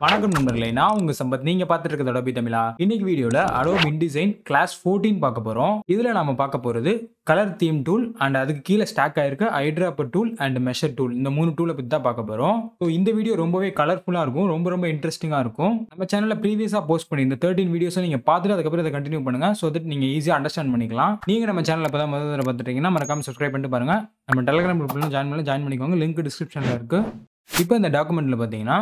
வணக்கம் நண்பர்களே, நான் உங்க சம்பத். நீங்க பார்த்துட்டு இருக்கிறது அடோபி தமிழா. இன்னைக்கு வீடியோல அடோபி InDesign கிளாஸ் 14 பார்க்க போறோம். இதுல நாம பார்க்க போறது கலர் தீம் டூல் அண்ட் அதுக்கு கீழே ஸ்டாக் ஆயிருக்க eyedropper tool and measure tool. இந்த 3 டூலை பத்தி தான் பார்க்க போறோம். ஸோ இந்த வீடியோ ரொம்பவே கலர்ஃபுல்லா இருக்கும், ரொம்ப இன்ட்ரெஸ்டிங்கா இருக்கும். நம்ம சேனல்ல ப்ரீவியஸா போஸ்ட் பண்ணி இந்த 13 வீடியோஸை நீங்க பார்த்துட்டு அதுக்கப்புறம் இதை கண்டினியூ பண்ணுங்க. ஸோ தட் நீங்க ஈஸியா அண்டர்ஸ்டாண்ட் பண்ணிக்கலாம். நீங்க நம்ம சேனல்ல இப்பதான் முதல் தடவை பார்த்துட்டீங்கன்னா மறக்காம சப்ஸ்கிரைப் பண்ணிட்டு பாருங்க. நம்ம டெலிகிராம் குரூப்ல ஜாயின் பண்ணிக்கோங்க. லிங்க் டிஸ்கிரிப்ஷன்ல இருக்கு. இப்போ இந்த டாக்குமெண்ட்ல பார்த்தீங்கன்னா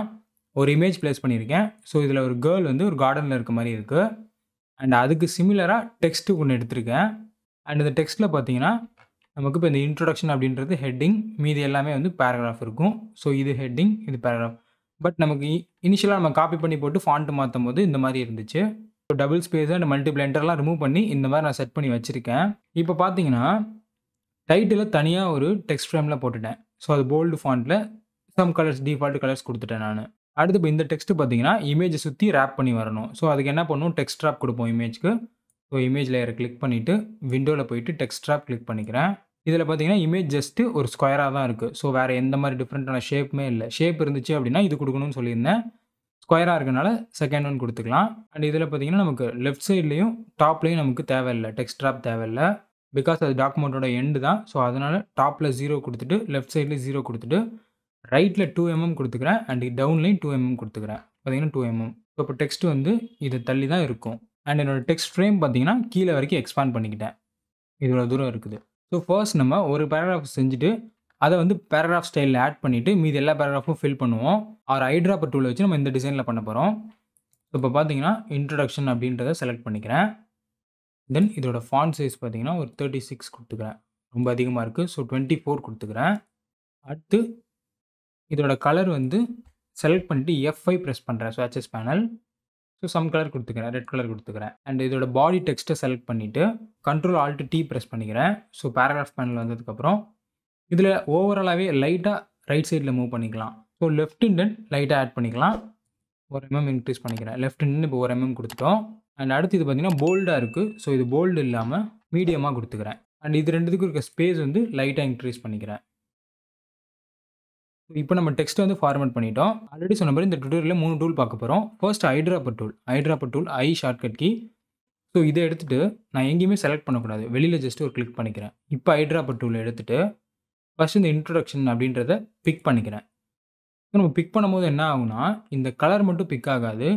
ஒரு இமேஜ் பிளேஸ் பண்ணியிருக்கேன். ஸோ இதில் ஒரு கேர்ள் வந்து ஒரு கார்டனில் இருக்க மாதிரி இருக்குது. அண்ட் அதுக்கு சிமிலராக டெக்ஸ்ட்டு ஒன்று எடுத்திருக்கேன். அண்ட் இந்த டெக்ஸ்ட்டில் பார்த்தீங்கன்னா நமக்கு இப்போ இந்த இன்ட்ரொடக்ஷன் அப்படின்றது ஹெட்டிங், மீதி எல்லாமே வந்து பேராகிராஃப் இருக்கும். ஸோ இது ஹெட்டிங், இது பேராகிராஃப். பட் நமக்கு இனிஷியலாக நம்ம காப்பி பண்ணி போட்டு ஃபாண்ட் மாற்றும் போது இந்த மாதிரி இருந்துச்சு. So double space and multiple என்டர்லாம் ரிமூவ் பண்ணி இந்த மாதிரி நான் செட் பண்ணி வச்சுருக்கேன். இப்போ பார்த்தீங்கன்னா டைட்டில் தனியாக ஒரு டெக்ஸ்ட் ஃப்ரேமில் போட்டுட்டேன். ஸோ அது போல்டு ஃபாண்ட்டில் சம் கலர்ஸ், டிஃபால்ட் கலர்ஸ் கொடுத்துட்டேன் நான். அடுத்து இப்போ இந்த டெக்ஸ்ட்டு பார்த்தீங்கன்னா இமேஜை சுற்றி ரேப் பண்ணி வரணும். ஸோ அதுக்கு என்ன பண்ணணும், டெக்ஸ்ட் ரேப் கொடுப்போம் இமேஜ்க்கு. ஸோ இமேஜ் லேயரை கிளிக் பண்ணிவிட்டு விண்டோவில் போயிட்டு டெக்ஸ்ட் ரேப் கிளிக் பண்ணிக்கிறேன். இதில் பார்த்தீங்கன்னா இமேஜ் ஜஸ்ட்டு ஒரு ஸ்கொயராக தான் இருக்குது. ஸோ வேறு எந்த மாதிரி டிஃப்ரெண்ட்டான ஷேப்புமே இல்லை. ஷேப் இருந்துச்சு அப்படின்னா இது கொடுக்கணும்னு சொல்லியிருந்தேன். ஸ்கொயராக இருக்கனால செகண்ட் ஒன் கொடுத்துக்கலாம். அண்ட் இதில் பார்த்தீங்கன்னா நமக்கு லெஃப்ட் சைட்லேயும் டாப்லேயும் நமக்கு தேவையில்லை, டெக்ஸ்ட் ரேப் தேவையில்லை. பிகாஸ் அது டாக்குமெண்ட்டோட எண்டு தான். ஸோ அதனால் டாப்பில் 0 கொடுத்துட்டு லெஃப்ட் சைட்லேயும் 0 கொடுத்துட்டு ரைட்டில் 2 mm கொடுத்துக்கிறேன். அண்ட் டவுன்லையும் 2 mm கொடுத்துக்கிறேன். பார்த்தீங்கன்னா 2 mm. ஸோ இப்போ டெக்ஸ்ட் வந்து இதை தள்ளி தான் இருக்கும். அண்ட் என்னோடய டெக்ஸ்ட் ஃப்ரேம் பார்த்தீங்கன்னா கீழே வரைக்கும் எக்ஸ்பேண்ட் பண்ணிக்கிட்டேன். இவ்வளோ தூரம் இருக்குது. ஸோ ஃபர்ஸ்ட் நம்ம ஒரு பேராகிராஃப் செஞ்சுட்டு அதை வந்து பேராகிராஃப் ஸ்டைலில் ஆட் பண்ணிவிட்டு மீதி எல்லா பேராகிராஃபும் ஃபில் பண்ணுவோம். ஆர் ஐட்ராப்பர் டூலை வச்சு நம்ம இந்த டிசைனில் பண்ண போகிறோம். ஸோ இப்போ பார்த்தீங்கன்னா இன்ட்ரொடக்ஷன் அப்படின்றத செலக்ட் பண்ணிக்கிறேன். தென் இதோட ஃபாண்ட் சைஸ் பார்த்தீங்கன்னா ஒரு 36 கொடுத்துக்கிறேன். ரொம்ப அதிகமாக இருக்குது. ஸோ 24 கொடுத்துக்கிறேன். அடுத்து இதோட கலர் வந்து செலக்ட் பண்ணிட்டு F5 ப்ரெஸ் பண்ணுறேன். So HS panel. So some colour கொடுத்துக்கிறேன், ரெட் கலர் கொடுத்துக்கிறேன். அண்ட் இதோட பாடி டெக்ஸ்ட்டை செலக்ட் பண்ணிவிட்டு Ctrl+Alt+T ப்ரெஸ் பண்ணிக்கிறேன். ஸோ பேராகிராஃப் பேனல் வந்ததுக்கப்புறம் இதில் ஓவராலாகவே லைட்டாக ரைட் சைடில் மூவ் பண்ணிக்கலாம். ஸோ லெஃப்ட் இண்டென்ட் லைட்டாக ஆட் பண்ணிக்கலாம். 1 mm இன்க்ரீஸ் பண்ணிக்கிறேன். லெஃப்ட் இண்டென்ட் இப்போ 1 mm கொடுத்துட்டோம். அண்ட் அடுத்து இது பார்த்தீங்கன்னா போல்டாக இருக்குது. ஸோ இது போல்டு இல்லாமல் மீடியமாக கொடுத்துக்கிறேன். அண்ட் இது ரெண்டுத்துக்கும் இருக்க ஸ்பேஸ் வந்து லைட்டாக இன்க்ரீஸ் பண்ணிக்கிறேன். இப்போ நம்ம டெக்ஸ்ட்டை வந்து ஃபார்மேட் பண்ணிட்டோம். ஆல்ரெடி சொன்ன மாதிரி இந்த டுட்டோரியலில் 3 டூல் பார்க்க போகிறோம். ஃபர்ஸ்ட் ஐட்ராப்பர் டூல் ஐ ஷார்ட்கட் கீ. ஸோ இதை எடுத்துகிட்டு நான் எங்கேயுமே செலக்ட் பண்ணக்கூடாது, வெளியில் ஜஸ்ட் ஒரு கிளிக் பண்ணிக்கிறேன். இப்போ ஐட்ராப்பர் டூலை எடுத்துகிட்டு ஃபஸ்ட் இந்த இன்ட்ரொடக்ஷன் அப்படின்றத பிக் பண்ணிக்கிறேன். ஸோ நம்ம பிக் பண்ணும்போது என்ன ஆகும்னா இந்த கலர் மட்டும் பிக் ஆகாது,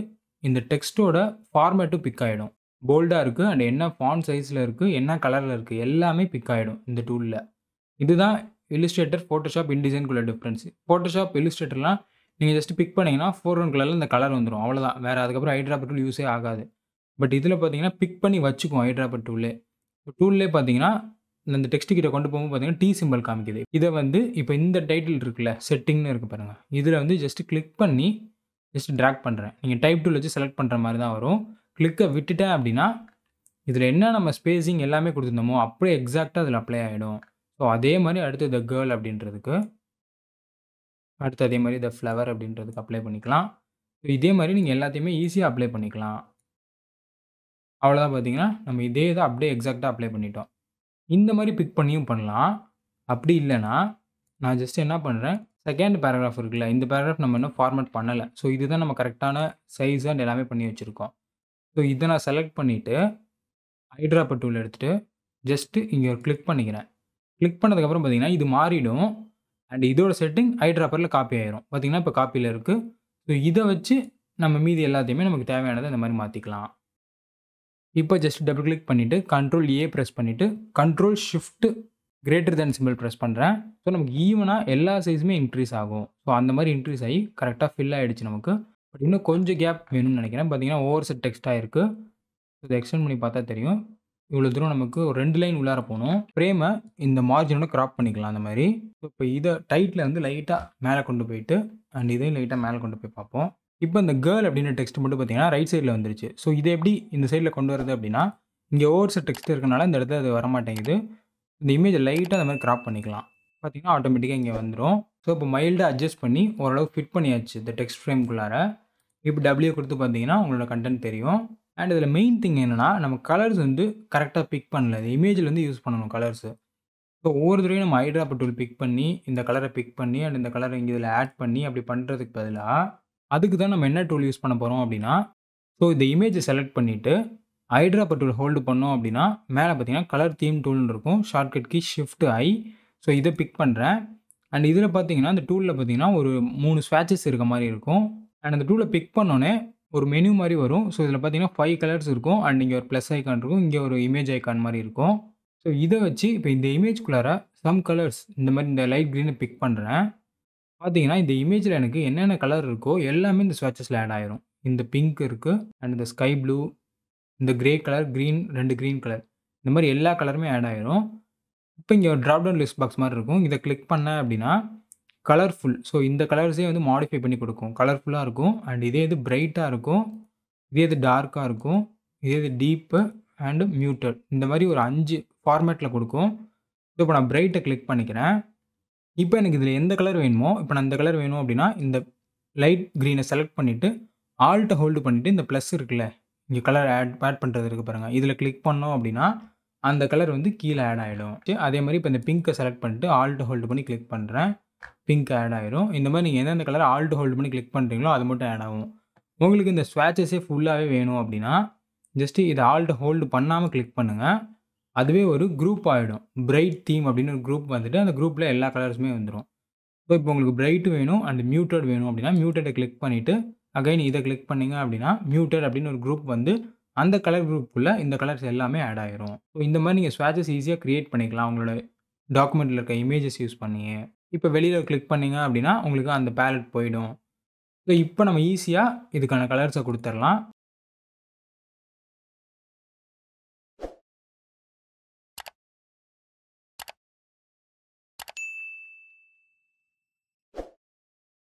இந்த டெக்ஸ்ட்டோட ஃபார்மேட்டும் பிக் ஆகிடும். போல்டாக இருக்குது அண்ட் என்ன ஃபாண்ட் சைஸில் இருக்குது, என்ன கலரில் இருக்குது எல்லாமே பிக் ஆகிடும் இந்த டூலில். இதுதான் இல்லுஸ்ட்ரேட்டர், ஃபோட்டோஷாப், InDesignக்குள்ள டிஃப்ரென்ஸ். ஃபோட்டோஷாப், இல்லுஸ்ட்ரேட்டர்லாம் நீங்கள் ஜஸ்ட் பிக் பண்ணிங்கன்னா ஃபோர்க்ரவுண்ட் கலரில் இந்த கலர் வந்துடும், அவ்வளோதான். வேறு அதுக்கப்புறம் ஐட்ராப்பர் டூல் யூஸே ஆகாது. பட் இதில் பார்த்தீங்கன்னா பிக் பண்ணி வச்சுக்கும் ஐட்ராப்பர் டூல்லே. டூல்லே பார்த்தீங்கன்னா இந்த டெக்ஸ்ட் கிட்ட கொண்டு போகும்போது பார்த்தீங்கன்னா T சிம்பிள் காமிக்குது. இதை வந்து இப்போ இந்த டைட்டில் இருக்குல்ல, செட்டிங்னு இருக்குது பாருங்கள், இதில் வந்து ஜஸ்ட் கிளிக் பண்ணி ஜஸ்ட் ட்ராக் பண்ணுறேன். நீங்கள் டைப் டூல் வச்சு செலக்ட் பண்ணுற மாதிரி தான் வரும். கிளிக்கை விட்டுட்டேன் அப்படின்னா இதில் என்ன நம்ம ஸ்பேஸிங் எல்லாமே கொடுத்துருந்தோமோ அப்படியே எக்ஸாக்டாக அதில் அப்ளை ஆகிடும். ஸோ அதே மாதிரி அடுத்து த கேர்ள் அப்படின்றதுக்கு, அடுத்து அதே மாதிரி த ஃப்ளவர் அப்படின்றதுக்கு அப்ளை பண்ணிக்கலாம். ஸோ இதே மாதிரி நீங்கள் எல்லாத்தையுமே ஈஸியாக அப்ளை பண்ணிக்கலாம். அவ்வளோதான். பார்த்தீங்கன்னா நம்ம இதே இதை அப்படியே எக்ஸாக்டாக அப்ளை பண்ணிட்டோம். இந்த மாதிரி பிக் பண்ணியும் பண்ணலாம். அப்படி இல்லைன்னா நான் ஜஸ்ட் என்ன பண்ணுறேன், செகண்ட் பேராகிராஃப் இருக்குல்ல, இந்த பேராகிராஃப் நம்ம இன்னும் ஃபார்மேட் பண்ணலை. ஸோ இதுதான் நம்ம கரெக்டான சைஸ் அண்ட் எல்லாமே பண்ணி வச்சுருக்கோம். ஸோ இதை நான் செலக்ட் பண்ணிவிட்டு ஐட்ராப்பர் டூல் எடுத்துகிட்டு ஜஸ்ட்டு இங்கே ஒரு கிளிக் பண்ணிக்கிறேன். கிளிக் பண்ணதுக்கப்புறம் பார்த்தீங்கன்னா இது மாறிடும். அண்ட் இதோட செட்டிங் ஐட்ராப்பரில் காப்பி ஆயிரும். பார்த்தீங்கன்னா இப்போ காப்பியில் இருக்குது. ஸோ இதை வச்சு நம்ம மீதி எல்லாத்தையுமே நமக்கு தேவையானதை இந்த மாதிரி மாற்றிக்கலாம். இப்போ ஜஸ்ட் டபுள் கிளிக் பண்ணிவிட்டு Ctrl+A ப்ரெஸ் பண்ணிவிட்டு Ctrl+Shift சிம்பிள் ப்ரெஸ் பண்ணுறேன். ஸோ நமக்கு ஈவனாக எல்லா சைஸுமே இன்க்ரீஸ் ஆகும். ஸோ அந்த மாதிரி இன்க்ரீஸ் ஆகி கரெக்டாக ஃபில் ஆகிடுச்சு நமக்கு. பட் இன்னும் கொஞ்சம் கேப் வேணும்னு நினைக்கிறேன். பார்த்தீங்கன்னா ஓவர் செட் டெக்ஸ்ட்டாக இருக்குது. இதை எக்ஸ்டெண்ட் பண்ணி பார்த்தா தெரியும். இவ்வளோ தூரம் நமக்கு ஒரு 2 லைன் உள்ளார போகணும். ஃப்ரேமை இந்த மார்ஜினோட க்ராப் பண்ணிக்கலாம் அந்த மாதிரி. ஸோ இப்போ இதை டைட்டில் வந்து லைட்டாக மேலே கொண்டு போயிட்டு அண்ட் இதையும் லைட்டாக மேலே கொண்டு போய் பார்ப்போம். இப்போ இந்த கேர்ள் அப்படின்ற டெக்ஸ்ட் மட்டும் பார்த்தீங்கன்னா ரைட் சைடில் வந்துருச்சு. ஸோ இதை எப்படி இந்த சைடில் கொண்டு வரது அப்படின்னா, இங்கே ஓவர் செட் டெக்ஸ்ட் இருக்கனால இந்த இடத்துல அது வரமாட்டேங்குது. இந்த இமேஜை லைட்டாக அந்த மாதிரி க்ராப் பண்ணிக்கலாம். பார்த்தீங்கன்னா ஆட்டோமேட்டிக்காக இங்கே வந்துடும். ஸோ இப்போ மைல்டாக அட்ஜஸ்ட் பண்ணி ஓரளவு ஃபிட் பண்ணியாச்சு இந்த டெக்ஸ்ட் ஃப்ரேம்குள்ளார. இப்போ W கொடுத்து பார்த்தீங்கன்னா உங்களோட கண்டென்ட் தெரியும். அண்ட் இதில் மெயின் திங் என்னென்னா, நம்ம கலர்ஸ் வந்து கரெக்டாக பிக் பண்ணல. இமேஜில் வந்து யூஸ் பண்ணணும் கலர்ஸு. ஸோ ஒவ்வொரு தடவையும் நம்ம ஐட்ராப்பர் டூல் பிக் பண்ணி இந்த கலரை பிக் பண்ணி அண்ட் இந்த கலரை இங்கே இதில் ஆட் பண்ணி அப்படி பண்ணுறதுக்கு பதிலாக அதுக்கு தான் நம்ம என்ன டூல் யூஸ் பண்ண போறோம் அப்படின்னா, ஸோ இந்த இமேஜ செலக்ட் பண்ணிட்டு, ஐட்ராப்பர் டூல் ஹோல்டு பண்ணோம் அப்படின்னா, மேல பார்த்தீங்கன்னா கலர் தீம் டூல்னு இருக்கும். Shortcut key shift I. So இத பிக் பண்றேன். அண்ட் இதில பார்த்தீங்கன்னா, அந்த டூல்ல பார்த்தீங்கன்னா, ஒரு 3 ஸ்வாட்சஸ் இருக்க மாரி இருக்கும். அண்ட் அந்த டூல பிக் பண்ணோனே ஒரு மெனு மாரி வரும். ஸோ இதில பார்த்தீங்கன்னா 5 கலர்ஸ் இருக்கும். அண்ட் இங்க ஒரு பிளஸ் ஐகான் இருக்கும். இங்க ஒரு இமேஜ் ஐகான் மாரி இருக்கும். ஸோ இத வச்சு இப்ப இந்த இமேஜ்க்குள்ளார சம் கலர்ஸ் இந்த மாரி இந்த லைட் கிரீன பிக் பண்றேன். பார்த்தீங்கன்னா, இந்த இமேஜ்ல எனக்கு என்னென்ன கலர் இருக்கோ எல்லாமே இந்த ஸ்வாட்சஸ்ல ஆட் ஆயிரும். இந்த பிங்க் இருக்கு. அண்ட் இந்த ஸ்கை ப்ளூ, இந்த grey colour, green 2 green colour. இந்த மாரி எல்லா கலருமே ஆட் ஆயிரும். இப்ப இங்க ஒரு டிராப் டவுன் லிஸ்ட் பாக்ஸ் மாரி இருக்கும். இத கிளிக் பண்ணேன் அப்படின்னா, கலர்ஃபுல். ஸோ இந்த கலர்ஸே வந்து மாடிஃபை பண்ணி குடுக்கும். கலர்ஃபுல்லா இருக்கும். அண்ட் இதே இது பிரைட்டா இருக்கும். இதே இது டார்க்கா இருக்கும். இதே இது டீப் அண்ட் மியூட்டட். இந்த மாரி ஒரு 5 ஃபார்மேட்ல குடுக்கும். இப்ப நான் பிரைட்ட கிளிக் பண்ணிக்கிறேன். இப்ப எனக்கு இதில எந்த கலர் வேணுமோ, இப்ப நான் இந்த கலர் வேணும் அப்படின்னா, இந்த லைட் கிரீன செலக்ட் பண்ணிட்டு, ஆல்ட்ட ஹோல்டு பண்ணிட்டு இந்த பிளஸ் இருக்குல்ல, இங்க கலர் ஆட் பண்றது இருக்கு பாருங்க. இதில கிளிக் பண்ணோம் அப்படின்னா, அந்த கலர் வந்து கீழ ஆட் ஆயிடும். அதே மாரி இப்ப இந்த பிங்க்க செலக்ட் பண்ணிட்டு ஆல்ட்ட ஹோல்டு பண்ணி கிளிக் பண்றேன். பிங்க் ஆட் ஆயிரும். இந்த மாரி நீங்க எந்தெந்த கலர் ஆல்ட் ஹோல்டு பண்ணி கிளிக் பண்றீங்களோ, அது மட்டும் ஆட் ஆகும். உங்களுக்கு இந்த ஸ்வாட்சஸே ஃபுல்லாவே வேணும் அப்படின்னா, ஜஸ்ட் இத ஆல்ட் ஹோல்டு பண்ணாம கிளிக் பண்ணுங்க. அதுவே ஒரு குரூப் ஆயிடும். பிரைட் தீம் அப்படின்னு ஒரு குரூப் வந்துட்டு, அந்த குரூப்ல எல்லா கலர்ஸுமே வந்துரும். ஸோ இப்போ உங்களுக்கு பிரைட் வேணும் அண்ட் மியூட்டட் வேணும் அப்படின்னா, மியூட்டட கிளிக் பண்ணிட்டு, அகைன் இத கிளிக் பண்ணீங்க அப்படின்னா, மியூட்டட் அப்படின்னு ஒரு குரூப் வந்து, அந்த கலர் குரூப்புக்குள்ள இந்த கலர்ஸ் எல்லாமே ஆட் ஆயிரும். ஸோ இந்த மாரி நீங்க ஸ்வாட்சஸ் ஈஸியா கிரியேட் பண்ணிக்கலாம். உங்களோட டாக்குமெண்ட்ல இருக்க இமேஜஸ் யூஸ் பண்ணி. இப்ப வெளியில கிளிக் பண்ணீங்க அப்படின்னா, உங்களுக்கு அந்த பேலட் போயிடும். ஸோ இப்ப நம்ம ஈஸியா இதுக்கான கலர்ஸ குடுத்துறலாம்.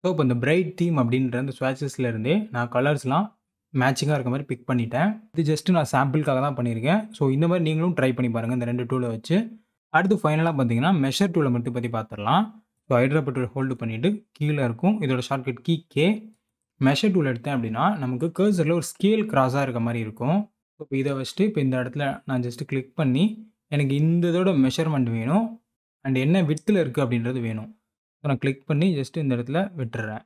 ஸோ இப்போ இந்த பிரைட் தீம் அப்படின்ற அந்த ஸ்வாட்சஸ்ல இருந்தே நான் கலர்ஸ்லாம் மேட்சிங்கா இருக்க மாரி பிக் பண்ணிட்டேன். இது ஜஸ்ட் நான் சாம்பிள்க்காக தான் பண்ணியிருக்கேன். ஸோ இந்த மாரி நீங்களும் ட்ரை பண்ணி பாருங்க இந்த 2 டூல வச்சு. அடுத்து ஃபைனலா பார்த்தீங்கன்னா, மெஷர் டூல மட்டும் பத்தி பார்த்துரலாம். ஸோ ஐட்ராப்பர் டூல் ஹோல்டு பண்ணிட்டு கீழ இருக்கும். இதோட shortcut key K. Measure tool எடுத்தேன் அப்படின்னா, நமக்கு கர்சர்ல ஒரு ஸ்கேல் கிராஸா இருக்க மாரி இருக்கும். இப்போ இத வச்சுட்டு இப்ப இந்த இடத்துல நான் ஜஸ்ட் கிளிக் பண்ணி, எனக்கு இந்த இதோட மெஷர்மென்ட் வேணும். அண்ட் என்ன விட்த்ல இருக்கு அப்படின்றது வேணும். ஸோ நான் கிளிக் பண்ணி ஜஸ்ட் இந்த இடத்துல விட்டுர்றேன்.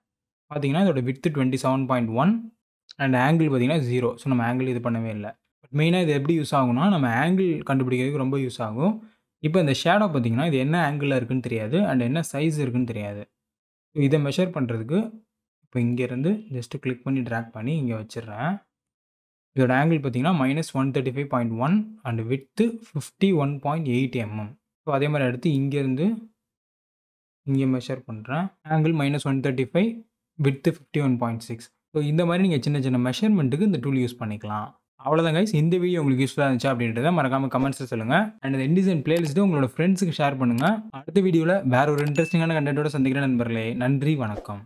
பார்த்தீங்கன்னா, இதோட விட்த் 27.1 அண்ட் ஆங்கிள் பார்த்தீங்கன்னா 0. ஸோ நம்ம ஆங்கிள் இது பண்ணவே இல்ல. பட் மெயினா இது எப்படி யூஸ் ஆகும்னா, நம்ம ஆங்கிள் கண்டுபிடிக்கிறதுக்கு ரொம்ப யூஸ் ஆகும். இப்ப இந்த ஷேடோ பார்த்தீங்கன்னா, இது என்ன ஆங்கிள்ல இருக்குன்னு தெரியாது. அண்ட் என்ன சைஸ் இருக்குன்னு தெரியாது. இத மெஷர் பண்றதுக்கு, இப்ப இங்கேருந்து ஜஸ்ட் கிளிக் பண்ணி டிராக் பண்ணி இங்க வச்சுர்றேன். இதோட ஆங்கிள் பார்த்தீங்கன்னா, -135.1 அண்ட் விட்த் 51.8 mm. ஸோ அதே மாரி அடுத்து இங்கேருந்து இங்க மெஷர் பண்றேன். Angle -135, width 51.6. ஸோ இந்த மாரி நீங்க சின்ன சின்ன மெஷர்மென்ட்க்கு இந்த டூல் யூஸ் பண்ணிக்கலாம். அவ்வளோதான் கைஸ். இந்த வீடியோ உங்களுக்கு யூஸ்ஃபுல்லா இருந்துச்சா அப்படின்றத மறக்காம கமெண்ட்ஸ்ல சொல்லுங்க. அண்ட் இந்த இன்டிசைன் பிளேலிஸ்ட்ட உங்களோட ஃப்ரெண்ட்ஸ்க்கு ஷேர் பண்ணுங்க. அடுத்த வீடியோல வேற ஒரு இன்ட்ரஸ்டிங்கான கன்டென்ட்டோட சந்திக்கிறேன் நண்பர்களே. நன்றி, வணக்கம்.